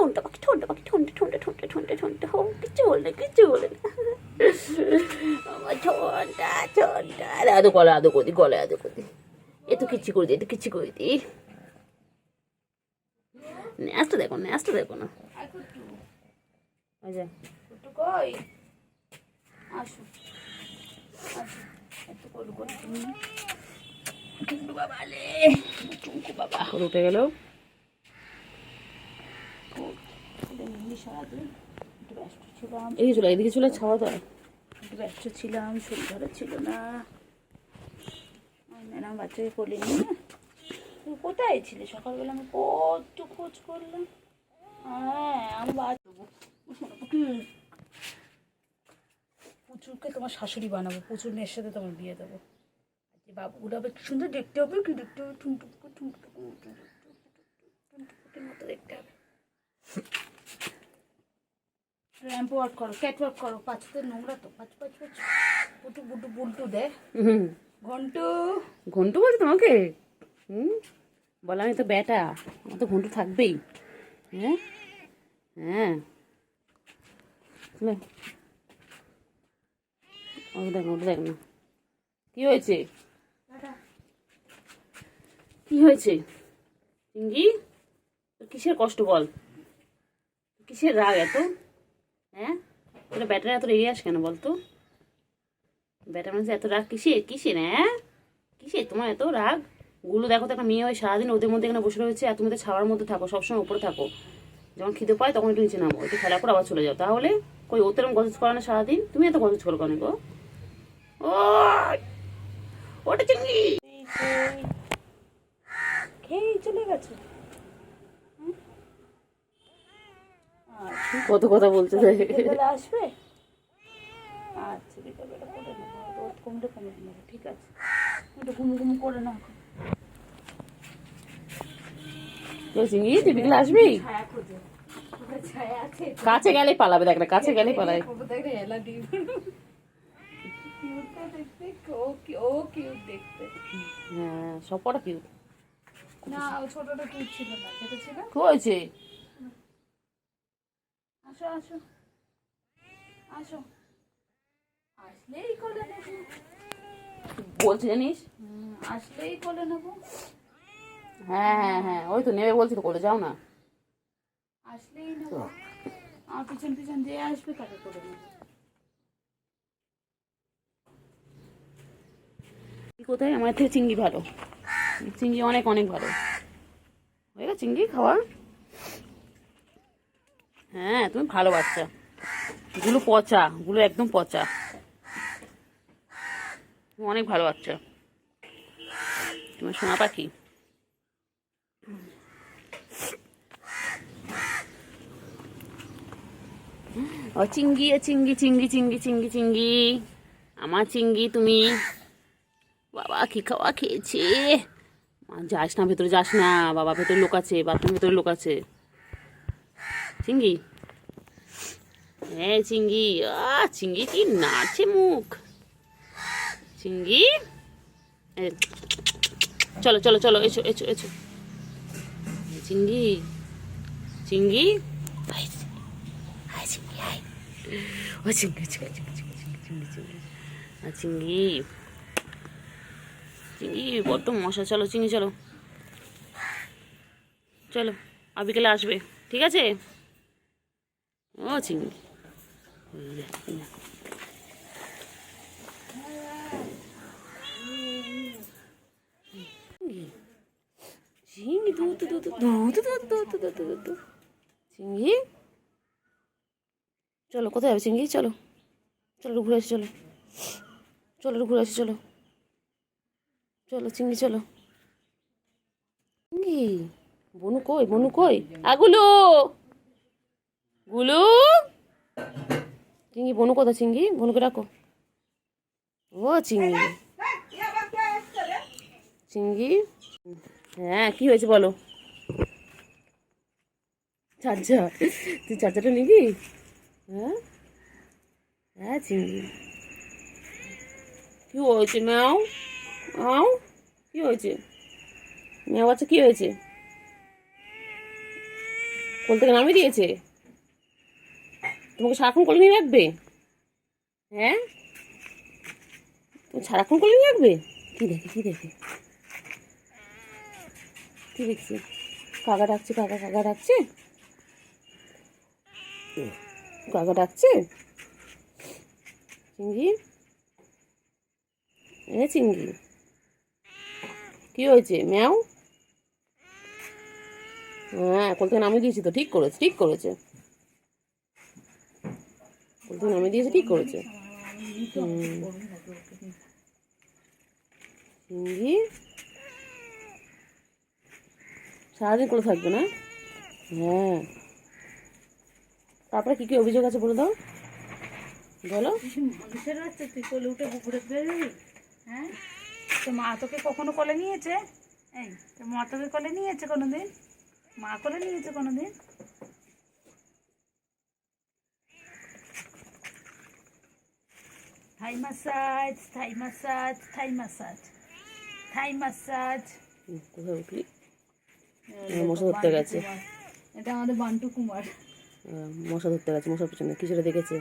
ঠোঁটটা পাখি ঠোঁটটা পাখি ঠোঁটে ঠোঁটে ঠোঁটে ঠোঁটে ঠোঁটে হোক কিছু বলে কিছু বলে না আমার ঠোঁটটা ঠোঁটটা আদো গলা আদো করি গলায় আদো করি এত কিচ্ছু করে দিই এত কিচ্ছু করে দিই ন্যাসটা দেখো না আচ্ছা কই আসো একটু কল করে টুকু বাবা লে টুকু বাবা উঠে গেল এদিকে চলে ছাওয়া দেয় একটু ব্যস্ত ছিলাম শরীর ভালো ছিল না ম্যাডাম বাচ্চাকে কোলে নিয়ে তুই কোথায় ছিলে সকালবেলা আমি কত খোঁজ করলাম হ্যাঁ আমি প্রচুরকে তোমার শাশুড়ি বানাবো প্রচুর মেয়ের সাথে তোমার বিয়ে দেবো বাবুগুলো আবার কি সুন্দর দেখতে হবে কি দেখতে হবে ঠুনটুকু ঠুনটুকু ঠুনটুকুটির মতো দেখতে হবে র্যাম্প ওয়ার্ক করো ক্যাট ওয়ার্ক করো পাঁচতে নোংরা তো পাঁচ পাঁচ পাঁচ পুটু বুটু বুলটু দে ঘন্টু ঘন্টু বলছে তোমাকে বলা আমি তো বেটা আমার তো ঘন্টু থাকবেই হ্যাঁ হ্যাঁ দেখ না কি হয়েছে কি হয়েছে চিঙ্গি তোর কিসের কষ্ট বল কিসের রাগ এত হ্যাঁ তোরা ব্যাটারে এত রেগে আস কেন বলতো ব্যাটার মানুষ এত রাগ কিসের হ্যাঁ কিসের তোমার এত রাগ গুলো দেখো তো একটা মেয়ে হয় সারাদিন ওদের মধ্যে এখানে বসে রয়েছে আর তুমি তো ছাওয়ার মধ্যে থাকো সবসময় উপরে থাকো যখন খিদে পায় তখন একটু নিচে নামো একটু খেলা করে আবার চলে যাও তাহলে কই ও তেরম গজজ করে না সারাদিন তুমি এত গজজ করো কেন গো ও ওটা চিংড়ি খেয়ে চলে গেছে কত কথা বলছে আসবে আচ্ছা বিকালবেলা করে নেবো রোদ কমলে কমে নেবো ঠিক আছে একটু ঘুম করে না চিংড়ি তুই বিকেলে আসবি কাছে গেলেই পালাবে দেখ না কাছে গেলেই পালাবে হ্যাঁ সবকটা কিউট না ছোটটা কিউট ছিল না যেটা ছিল কি হয়েছে আসো আসো আসো আসলেই কোলে নেবো বলছি জানিস আসলেই কোলে নেবো হ্যাঁ হ্যাঁ হ্যাঁ ওই তো নেবে বলছি তো কোলে যাও না আসলেই নেবো আমার পিছন পিছন দিয়ে আসবে তাকে কোলে নেবো কোথায় আমার থেকে চিংড়ি ভালো চিংড়ি অনেক অনেক ভালো হয়ে গেছে চিংড়ি খাওয়া হ্যাঁ তুমি ভালো বাচ্চা গুলো পচা গুলো একদম পচা তুমি অনেক ভালো বাচ্চা তোমার সোনা পাখি ও চিংড়ি চিংড়ি চিংড়ি চিংড়ি চিংড়ি চিংড়ি আমার চিংড়ি তুমি বাবা কি খাওয়া খেয়েছে যাস না ভেতরে যাস না বাবা ভেতরে লোক আছে বাথরুম ভেতরে লোক আছে চিংড়ি হ্যাঁ চিংড়ি চিংড়ি কি নাচে মুখ চিংড়ি চলো চলো চলো এসো এসো এসো চিংড়ি চিংড়ি ও চিংড়ি চিংড়ি চিংড়ি চিংড়ি বড্ড মশা চলো চিংড়ি চলো চলো আর বিকেলে আসবে ঠিক আছে ও চিংড়ি চিংড়ি চিংড়ি চলো কোথায় যাবে চিংড়ি চলো চলো ঘুরে আসি চলো চলো ঘুরে আসি চলো চলো চিংড়ি চলো চিংড়ি বনু কই আগুলো গুলু চিংড়ি বনু কোথায় চিংড়ি বনুকে ডাকো ও চিংড়ি চিংড়ি হ্যাঁ কি হয়েছে বলো চার্জার তুই চার্জারটা নিবি হ্যাঁ হ্যাঁ চিংড়ি কি হয়েছে ম্যাও আও কি হয়েছে ম্যাও বাচ্চা কি হয়েছে কোল থেকে নামিয়ে দিয়েছে? তোমাকে সারাক্ষণ কোলে নিয়ে রাখবে? হ্যাঁ, তুমি সারাক্ষণ কোলে নিয়ে রাখবে? কি দেখে কি দেখে কি দেখছি? কাকা ডাকছে, কাকা কাকা ডাকছে, কাকা ডাকছে। চিঙ্গি, এ চিঙ্গি, কি হয়েছে? ম্যাও। হ্যাঁ, কোল থেকে নামিয়ে দিয়েছি তো, ঠিক করেছে, ঠিক করেছে। কোল থেকে নামিয়ে দিয়েছে, ঠিক করেছে। চিঙ্গি সারাদিন কোলে থাকবে না? হ্যাঁ, তারপরে কি কি অভিযোগ আছে বলে দাও, বলো। মানুষের বাচ্চা, তুই কোলে উঠে ঘুরে বেরোবি? হ্যাঁ, তো মা তোকে কখনো কোলে নিয়েছে? এই, তো মা তোকে কোলে নিয়েছে কোনোদিন? মা কোলে নিয়েছে কোনোদিন? থাই মাসাজ, থাই মাসাজ, থাই মাসাজ, থাই মাসাজ। কোথায় উঠলি? মশা ধরতে গেছে। এটা আমাদের বান্টু কুমার। মশা ধরতে গেছে, মশার পিছনে কিছুটা দেখেছে।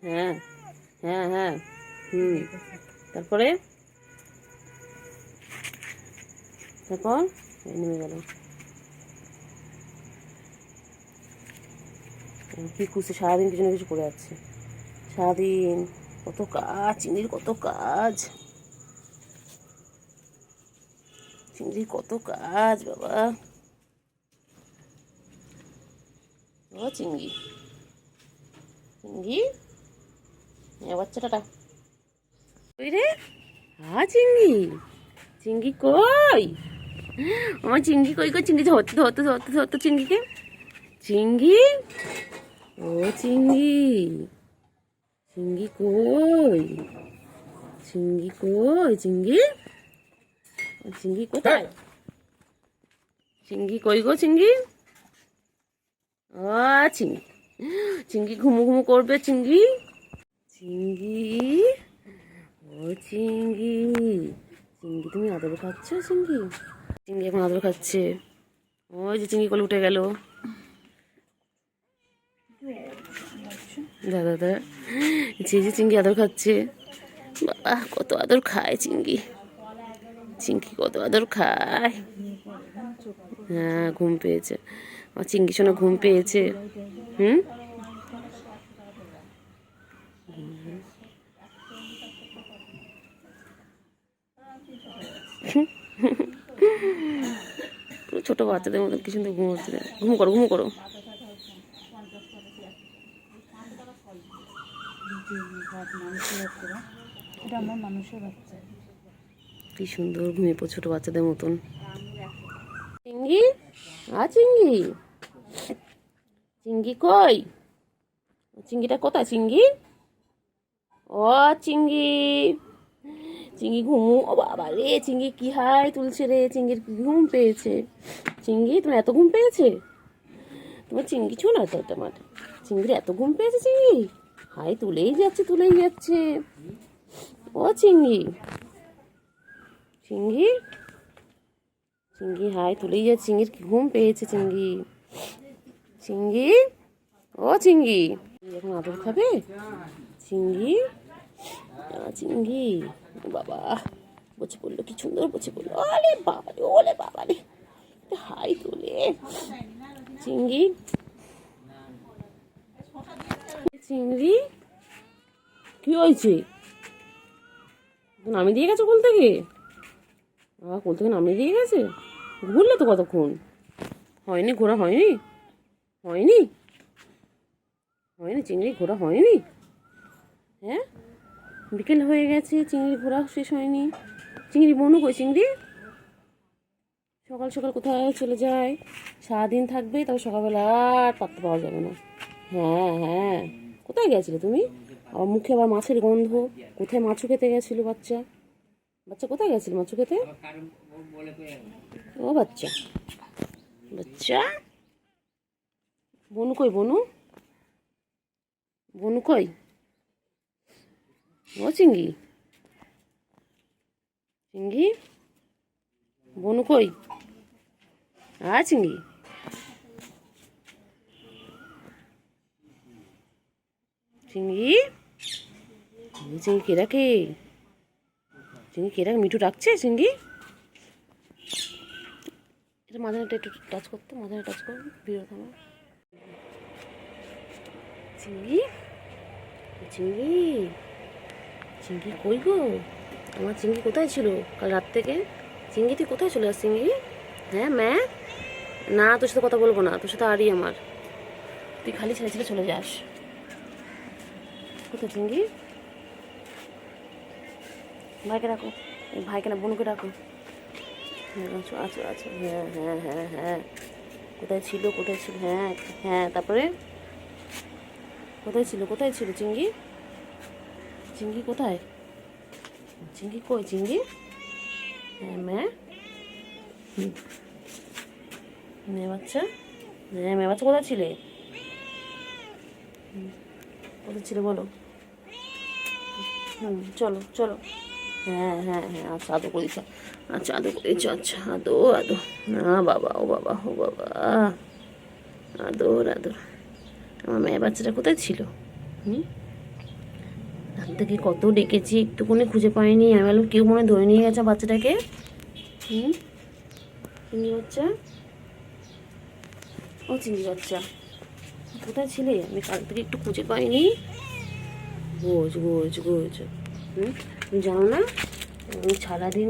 হ্যাঁ হ্যাঁ হ্যাঁ, তারপরে তারপর নেমে গেল। কি খুঁজছে সারাদিন, কিছু না কিছু করে যাচ্ছে সারাদিন। কত কাজ চিংড়ির, কত কাজ চিংড়ির, কত কাজ বাবা। ও চিংড়ি, চিংড়ি বাচ্চাটা ওই রে। চিংড়ি, চিংড়ি কই? আমার চিংড়ি কই? কই চিংড়ি, ধরতে ধরতে ধরতে ধরতে চিংড়িকে। চিংড়ি, ও চিংড়ি, চিংড়ি কই? চিংড়ি কই? চিংড়ি, চিংড়ি কোথায়? চিংড়ি কই গো? চিংড়ি, ও চিংড়ি, চিংড়ি ঘুমু ঘুমু করবে চিংড়ি। চিংড়ি, ও চিংড়ি, চিংড়ি তুমি আদর খাচ্ছ? চিংড়ি, চিংড়ি এখন আদর খাচ্ছে। ওই যে চিংড়ি কোলে উঠে গেল। দাদা দাদা, যে চিংড়ি আদর খাচ্ছে। বাবা কত আদর খায় চিংড়ি, চিংড়ি কত আদর খায়। হ্যাঁ, ঘুম পেয়েছে আমার চিংড়ি, শোনা ঘুম পেয়েছে। হুম, পুরো ছোট বাচ্চাদের মতো কি সুন্দর ঘুম হচ্ছে। ঘুম করো, ঘুম করো। এটা আমার মানুষের বাচ্চা। কি সুন্দর ঘুমিয়ে পড়ো ছোট বাচ্চাদের মতন। চিংড়ি, চিংড়ি, চিংড়ি কই? চিংড়িটা কোথায়? চিংড়ি, ও চিংড়ি, চিংড়ি ঘুমু। ও বাবা রে, চিংড়ি কি হাই তুলছে রে, চিংড়ির কি ঘুম পেয়েছে। চিংড়ি তোমার এত ঘুম পেয়েছে? তোমার চিংড়ি ছো না তো, তোমার চিংড়ির এত ঘুম পেয়েছে। চিংড়ি হাই তুলেই যাচ্ছে, তুলেই যাচ্ছে। ও চিংড়ি, চিংড়ি, চিংড়ি হাই তুলেই যাচ্ছে। চিংড়ির কি ঘুম পেয়েছে চিংড়ি। চিংড়ি, ও চিংড়ি, এখন আদর খাবে চিংড়ি। চিংড়ি, বাবা বসে পড়লো, কি সুন্দর বসে পড়লো। ওলে বাবা রে, ওলে বাবা রে, হাই তোলে চিংড়ি। চিংড়ি কি হয়েছে? নামিয়ে দিয়ে গেছে কোল থেকে? কোল থেকে নামিয়ে দিয়ে গেছে? ঘুরলে তো কতক্ষণ। হয়নি ঘোরা, হয়নি, হয়নি, হয়নি চিংড়ি ঘোরা হয়নি। হ্যাঁ, বিকেল হয়ে গেছে, চিংড়ি ঘোরা শেষ হয়নি। চিংড়ি বনু কই? চিংড়ি সকাল সকাল কোথায় চলে যায়? সারাদিন থাকবে, তবে সকালবেলা আর পাত্তা পাওয়া যাবে না। হ্যাঁ হ্যাঁ, কোথায় গেছিলে তুমি? আবার মুখে আবার মাছের গন্ধ। কোথায় মাছু খেতে গেছিল বাচ্চা? বাচ্চা কোথায় গেছিল মাছু খেতে? ও বাচ্চা, বাচ্চা বনু কই? বনু, বনু কই? ও চিংড়ি, চিংড়ি বনু কই? চিংড়ি, চিঙ্গি চিঙ্গি কে রাখে? চিঙ্গি কে রাখে? মিঠু ডাকছে চিঙ্গি? এটা মাঝখানটা একটু টাচ করতে, মাঝখানে টাচ কর, বিরত আমার চিঙ্গি। চিঙ্গি চিঙ্গি কই গো? আমার চিঙ্গি কোথায় ছিল কাল রাত থেকে? চিঙ্গি তুই কোথায় চলে আস চিঙ্গি? হ্যাঁ ম্যা না, তোর সাথে কথা বলবো না, তোর সাথে আরই আমার, তুই খালি ছেড়ে ছেড়ে চলে যাস। কোথায় চিঙ্গি? ভাইকে ডাকো, ভাইকে না বোনকে ডাকো। হ্যাঁ আচ্ছা আচ্ছা আচ্ছা, হ্যাঁ হ্যাঁ হ্যাঁ হ্যাঁ, কোথায় ছিল কোথায় ছিল? হ্যাঁ হ্যাঁ, তারপরে কোথায় ছিল কোথায় ছিল চিঙ্গি? চিঙ্গি কোথায়? চিঙ্গি কই চিঙ্গি? হ্যাঁ মেয়ে মেয়ে বাচ্চা, হ্যাঁ মেয়ে বাচ্চা কোথায় ছিলে? কোথায় ছিল বলো? চলো চলো, হ্যাঁ হ্যাঁ হ্যাঁ, আচ্ছা আদো করেছ, আচ্ছা আদো করেছ, আচ্ছা আদো আদো, না বাবা ও বাবা ও বাবা, আদর আদর। আমার মেয়ে বাচ্চাটা কোথায় ছিল? রাত থেকে কত ডেকেছি, একটুকুনি খুঁজে পাইনি। আমি বললাম কেউ মনে ধরে নিয়ে গেছে বাচ্চাটাকে। চিংড়ি বাচ্চা, ও চিংড়ি বাচ্চা কোথায় ছিলে? আমি কাল থেকে একটু খুঁজে পাইনি। গোজ গোজ গোজ, তুমি জানো না আমি সারাদিন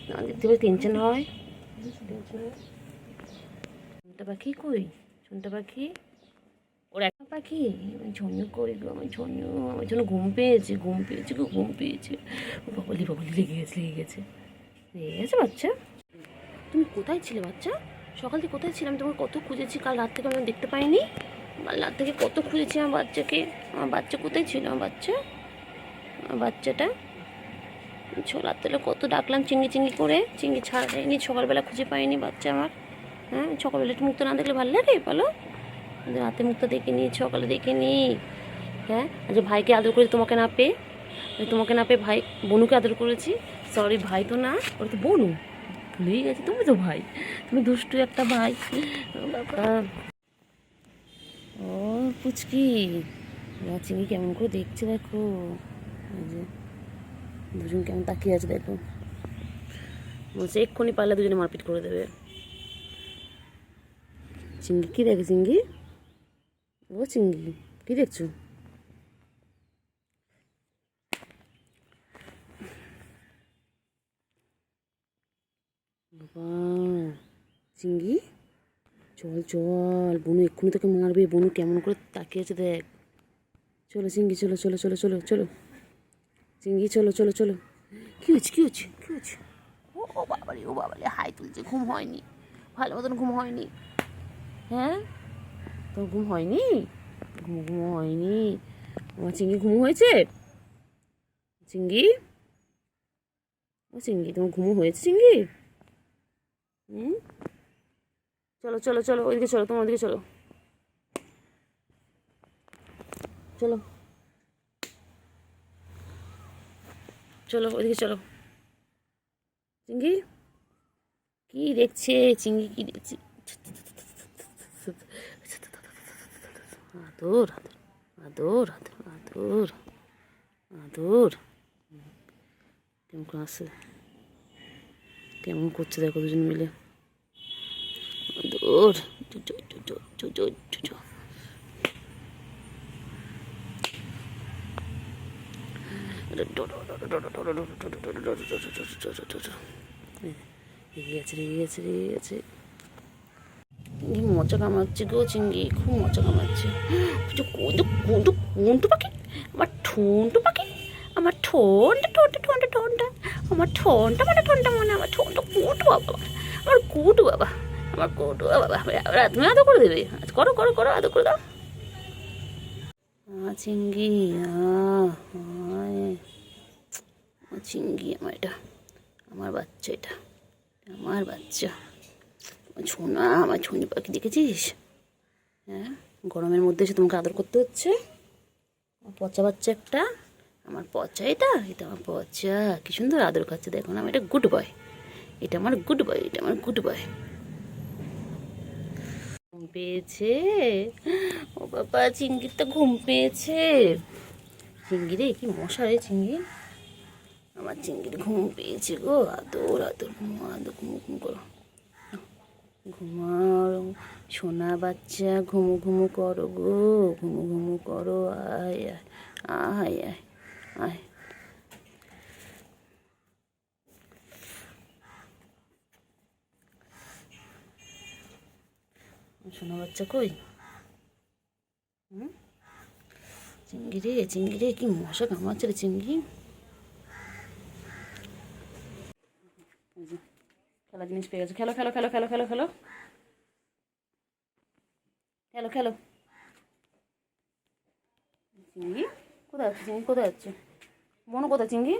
না দেখতে পাই টেনশন হয়। চুনটা পাখি কই? চুনটা পাখি, ওর একটা পাখি, আমি ঝন্য করি গো, আমি ঝন্য, আমার জন্য ঘুম পেয়েছে ঘুম পেয়েছে গো, ঘুম পেয়েছে। ও বাবলি বাবলি লেগে গেছে লেগে গেছে লেগে গেছে বাচ্চা। তুমি কোথায় ছিলে বাচ্চা? সকাল থেকে কোথায় ছিলাম? তোমার কত খুঁজেছি, কাল রাত থেকে আমি দেখতে পাইনি। কাল রাত থেকে কত খুঁজেছি আমার বাচ্চাকে। আমার বাচ্চা কোথায় ছিল? আমার বাচ্চা, আমার বাচ্চাটা রাত থেকে কত ডাকলাম চিংড়ি চিংড়ি করে, চিংড়ি ছাড়াইনি, সকালবেলা খুঁজে পাইনি বাচ্চা আমার। হ্যাঁ সকালবেলা একটু মুক্ত না দেখলে ভালো লাগে বলো? রাতে মুখটা দেখে নিই, সকালে দেখে নিই। হ্যাঁ আজ ভাইকে আদর করে তোমাকে না পেয়ে, তোমাকে না পেয়ে ভাই বনুকে আদর করেছি। সরি ভাই তো না, ওরা তো বনু, ভুলেই গেছে। তুমি তো ভাই, তুমি দুষ্টু একটা ভাই বাবা। ও পুচকি চিংড়ি কেমন করে দেখছে দেখো, দুজন কেমন তাকিয়ে আছে দেখো। বলছে এক্ষুনি পারলে দুজনে মারপিট করে দেবে। চিংড়ি কী দেখে? চিংড়ি ও চিংড়ি কী দেখছো? বাবা চিংড়ি চল চল, বনু এক্ষুনি তোকে মারবে। বনু কেমন করে তাকিয়ে আছে দেখ। চলো চিংড়ি চলো চলো চলো চলো চলো চিংড়ি চলো চলো চলো। কী হচ্ছে কী হচ্ছে কী হচ্ছে? ও ও বাবারে ও বাবারে, হাই তুলছে। ঘুম হয়নি ভালো মতন, ঘুম হয়নি? হ্যাঁ তোর ঘুম হয়নি? ঘুম ঘুম হয়নি? আমার চিংড়ি ঘুম হয়েছে? চিংড়ি ও চিংড়ি তোমার ঘুম হয়েছে চিংড়ি? চলো চলো চলো ওইদিকে চলো, তোমার ওদিকে চলো চলো চলো ওইদিকে চলো। চিংড়ি কি দেখছে? চিংড়ি কি দেখছে? আদর আদর আদর আদর আদর, কেমন করে আসছে, কেমন করছে দেখো দুজন মিলে। আদর রেগে গেছে রেগে গেছে রেগে গেছে। মজা কামাচ্ছে গো চিংড়ি, খুব মজা কামাচ্ছে। কোনটু পাখি, আমার ঠোঁটু পাখি, আমার ঠোঁটা ঠোঁটা ঠোঁটা ঠোঁটা, আমার ঠোঁটা মানে ঠোঁটা মানে, আমার ঠোঁটা কুটু বাবা, আমার কুটু বাবা, আমার কুটু বাবা। তুমি আদর করে দেবে? আজ করো করো করো, আদর করে দাও। চিংড়ি চিংড়ি, আমার এটা আমার বাচ্চা, এটা আমার বাচ্চা ছোনা, আমার ছুনি পাখি দেখেছিস? হ্যাঁ গরমের মধ্যে এসে তোমাকে আদর করতে হচ্ছে। আমার পচা বাচ্চা একটা, আমার পচা, এটা এটা আমার পচা, কি সুন্দর আদর খাচ্ছে দেখো না। আমি এটা গুড বয়, এটা আমার গুড বয়, এটা আমার গুড বয়। ঘুম পেয়েছে? ও বাবা, চিংড়ির তো ঘুম পেয়েছে। চিংড়ি রে, কি মশা রে চিংড়ি। আমার চিংড়ির ঘুম পেয়েছে গো। আদর আদর, আদর, ঘুমু ঘুমু করো, ঘুমাও সোনা বাচ্চা, ঘুমু ঘুমু করো গো, ঘুমু ঘুমু করো। আয় আয় আয় আয় আয়। সোনা বাচ্চা কই? চিংড়ি রে, চিংড়ি রে, কি মশা কামড়াচ্ছে রে চিংড়ি। খেলা জিনিস পেয়ে গেছে। খেলো খেলো খেলো খেলো খেলো খেলো খেলো খেলো। চিংড়ি কোথায় যাচ্ছে? চিংড়ি কোথায় যাচ্ছে? বোনো কোথায় চিংড়ি?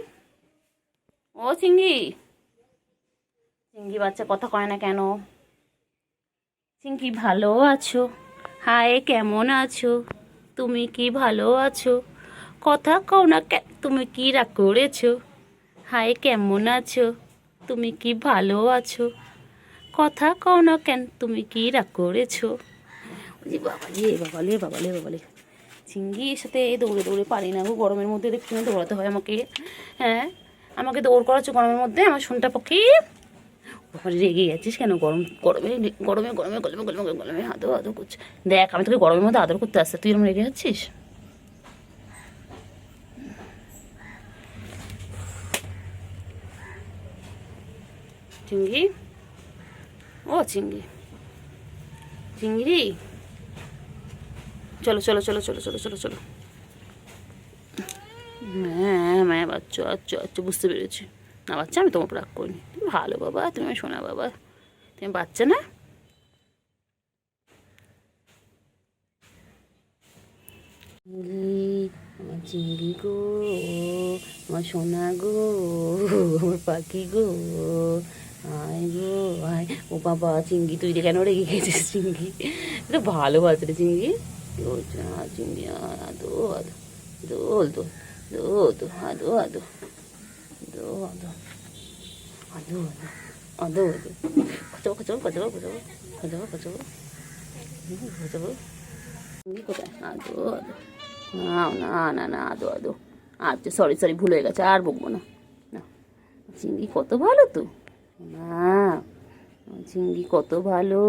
ও চিংড়ি, চিংড়ি বাচ্চা কথা কয় না কেন? চিংড়ি ভালো আছো? হায় কেমন আছো? তুমি কি ভালো আছো? কথা কও না কেন? তুমি কি রাগ করেছো? হায় কেমন আছো? তুমি কি ভালো আছো? কথা কও না কেন? তুমি কি রাগ করেছো? বাবালে বাবালে বাবালে বাবালে, চিংড়ির সাথে দৌড়ে দৌড়ে পারি না গো। গরমের মধ্যে দেখছি না, দৌড়াতে হয় আমাকে। হ্যাঁ, আমাকে দৌড় করাচ্ছ গরমের মধ্যে, আমার শোনটা পক্ষে। বাবা রেগে যাচ্ছিস কেন? গরমে গরমে গরমে গরমে গরমে গরমে গরমে আদর আদর করছে। দেখ, আমি তোকে গরমের মধ্যে আদর করতে আসছি, তুই এরকম রেগে যাচ্ছিস। চিংড়ি, ও চিংড়ি, চিংড়ি, চলো চলো চলো চলো চলো চলো চলো। হ্যাঁ হ্যাঁ বাচ্চা, আচ্ছা আচ্ছা, বুঝতে পেরেছি। না বাচ্চা, আমি তোমার উপর রাগ করিনি। তুমি ভালো বাবা, তুমি শোনা বাবা, তুমি বাচ্চা না। আমার চিংড়ি গো, আমার সোনা গো, আমার পাখি গো, আয় গো আয়। ও বাবা চিংড়ি, তুই রে কেন রেগে গেছিস চিংড়ি? এটা ভালো বাচ্চা রে চিংড়ি। চিংড়ি আদো আদো, দোল দোল দোল দো, আদো আদো, দো আদো, আদো আদো, আদো আদো, খচাবো খচাবো খচাবো খচাবো খচাবো খচাবো খচাবো। চিংড়ি কোথায়? আদো আদো, না না না না, আদো আদো। আচ্ছা সরি সরি, ভুল হয়ে গেছে, আর বকবো না। না, চিংড়ি কত ভালো তো না, চিংড়ি কত ভালো।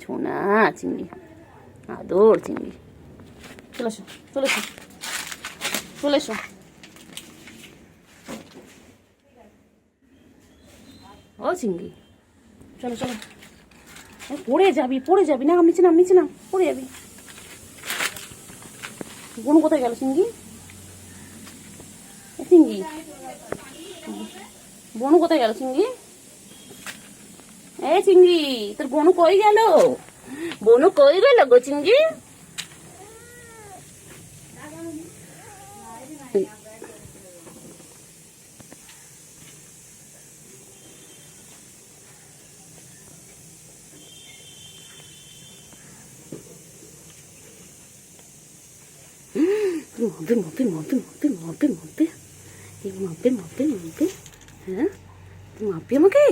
ছোনা চিংড়ি, আদর চিংড়ি। চলে এসো চলে এসো চলে এসো। ও চিংড়ি, চলো চলো। পড়ে যাবি পড়ে যাবি, না নিচে নাম নিচে নাম, পড়ে যাবি। বোন কোথায় গেল চিংড়ি? চিংড়ি, বনু কোথায় গেল চিংড়ি? এই চিংড়ি, তোর বনু কই গেল? বনু কই গেল গো চিংড়ি? মাপে মাপে মাপে মাপে মাপে মাপে, এই মাপে মাপে মাপে। হ্যাঁ, তুই মাপবি আমাকে?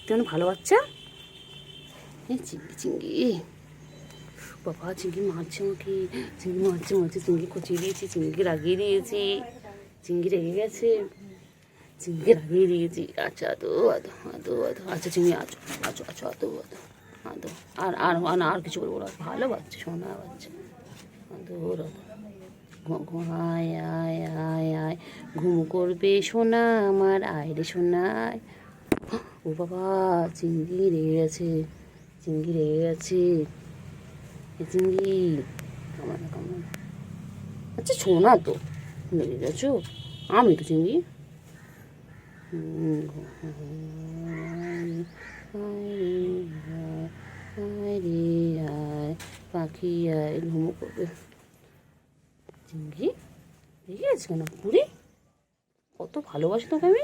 তুই অনেক ভালো বাচ্চা। এই চিংড়ি চিংড়ি, বাবা চিংড়ি মারছে আমাকে, চিংড়ি মারছে মারছে, চিংড়ি কচিয়ে দিয়েছি, চিংড়িকে রাগিয়ে দিয়েছি, চিংড়ি রেগে গেছে, চিংড়িকে রাগিয়ে দিয়েছি। আচ্ছা আদো আদো আদো আদো, আচ্ছা চিংড়ি আছো আছো আছো, আদো আদো আদো। আর আর আর কিছু বলবো না, ভালো বাচ্চা, সোনা বাচ্চা, আদো আদো। আয় আয় আয় আয়, ঘুম করবে সোনা আমার, আয় রে সোনায়। ও বাবা, চিংড়ি রেগে গেছে, চিংড়ি রেগে গেছে। চিংড়ি কামড় না কামড় না। আচ্ছা সোনা তো, রেগে গেছো? আমি তো চিংড়ি। আয় রে আয়, পাখি আয়, ঘুমো করবে। চিংড়ি রেগে গেছে কেন? পুরি কত ভালোবাসি তোকে আমি,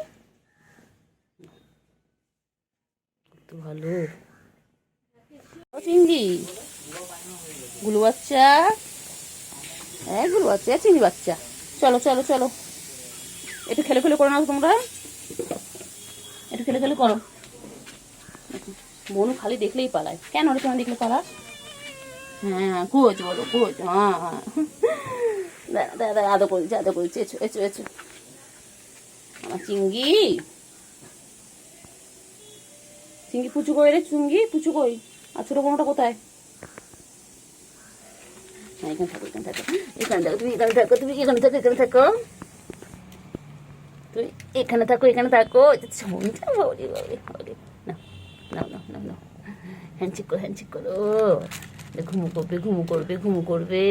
কত ভালো। ও চিংড়ি, গুলু বাচ্চা, হ্যাঁ গুলু বাচ্চা, চিংড়ি বাচ্চা, চলো চলো চলো। একটু খেলে খেলে করো না তোমরা, একটু খেলে খেলে করো। বনু খালি দেখলেই পালায়। কেন রে তোমার দেখলে পালাস? হ্যাঁ কোচ বলো কোচ, হ্যাঁ হ্যাঁ। দাদা দাদা আদো করেছে আদো করেছে, এছো এছো এছো আমার চিঙ্গি। চিঙ্গি পুচু কই রে, চুঙ্গি পুচু কই? আর ছোট কোনোটা কোথায়? হ্যাঁ এখানে থাকো এখানে থাকো এখানে থাকো, তুমি এখানে থাকো, তুমি এখানে থাকো এখানে থাকো, তুমি এখানে থাকো এখানে থাকো। মনটা বাবরে বাবরে বাবরে। না না না না না, হ্যান্ডশেক করো হ্যান্ডশেক করো। ঘুমু করবে ঘুমু করবে ঘুমু করবে,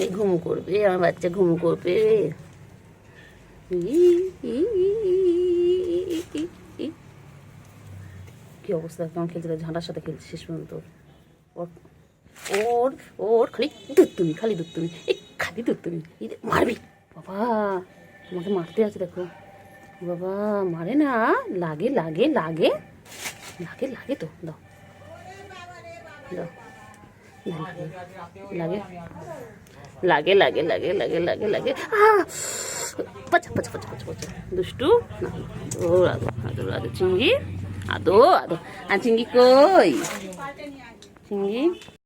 এই ঘুমু করবে আমার বাচ্চা ঘুমু করবে। কি অবস্থা, কেমন খেলছিল, ঝাঁটার সাথে খেলছে শেষ পর্যন্ত। ওর ওর ওর খালি দুত্তুমি খালি দুত্তুমি, এই খালি দুত্তুমি, মারবি বাবা, তোমাকে মারতে আছে দেখো বাবা, মারে না, লাগে লাগে লাগে লাগে লাগে তো, দাও দাও, লাগে লাগে লাগে লাগে লাগে লাগে লাগে, পাচা পাচা পাচা পাচা পাচা, দুষ্টু না, আদো আদো আদো আদো চিংড়ি, আদো আদো, আর চিংড়ি কই চিংড়ি?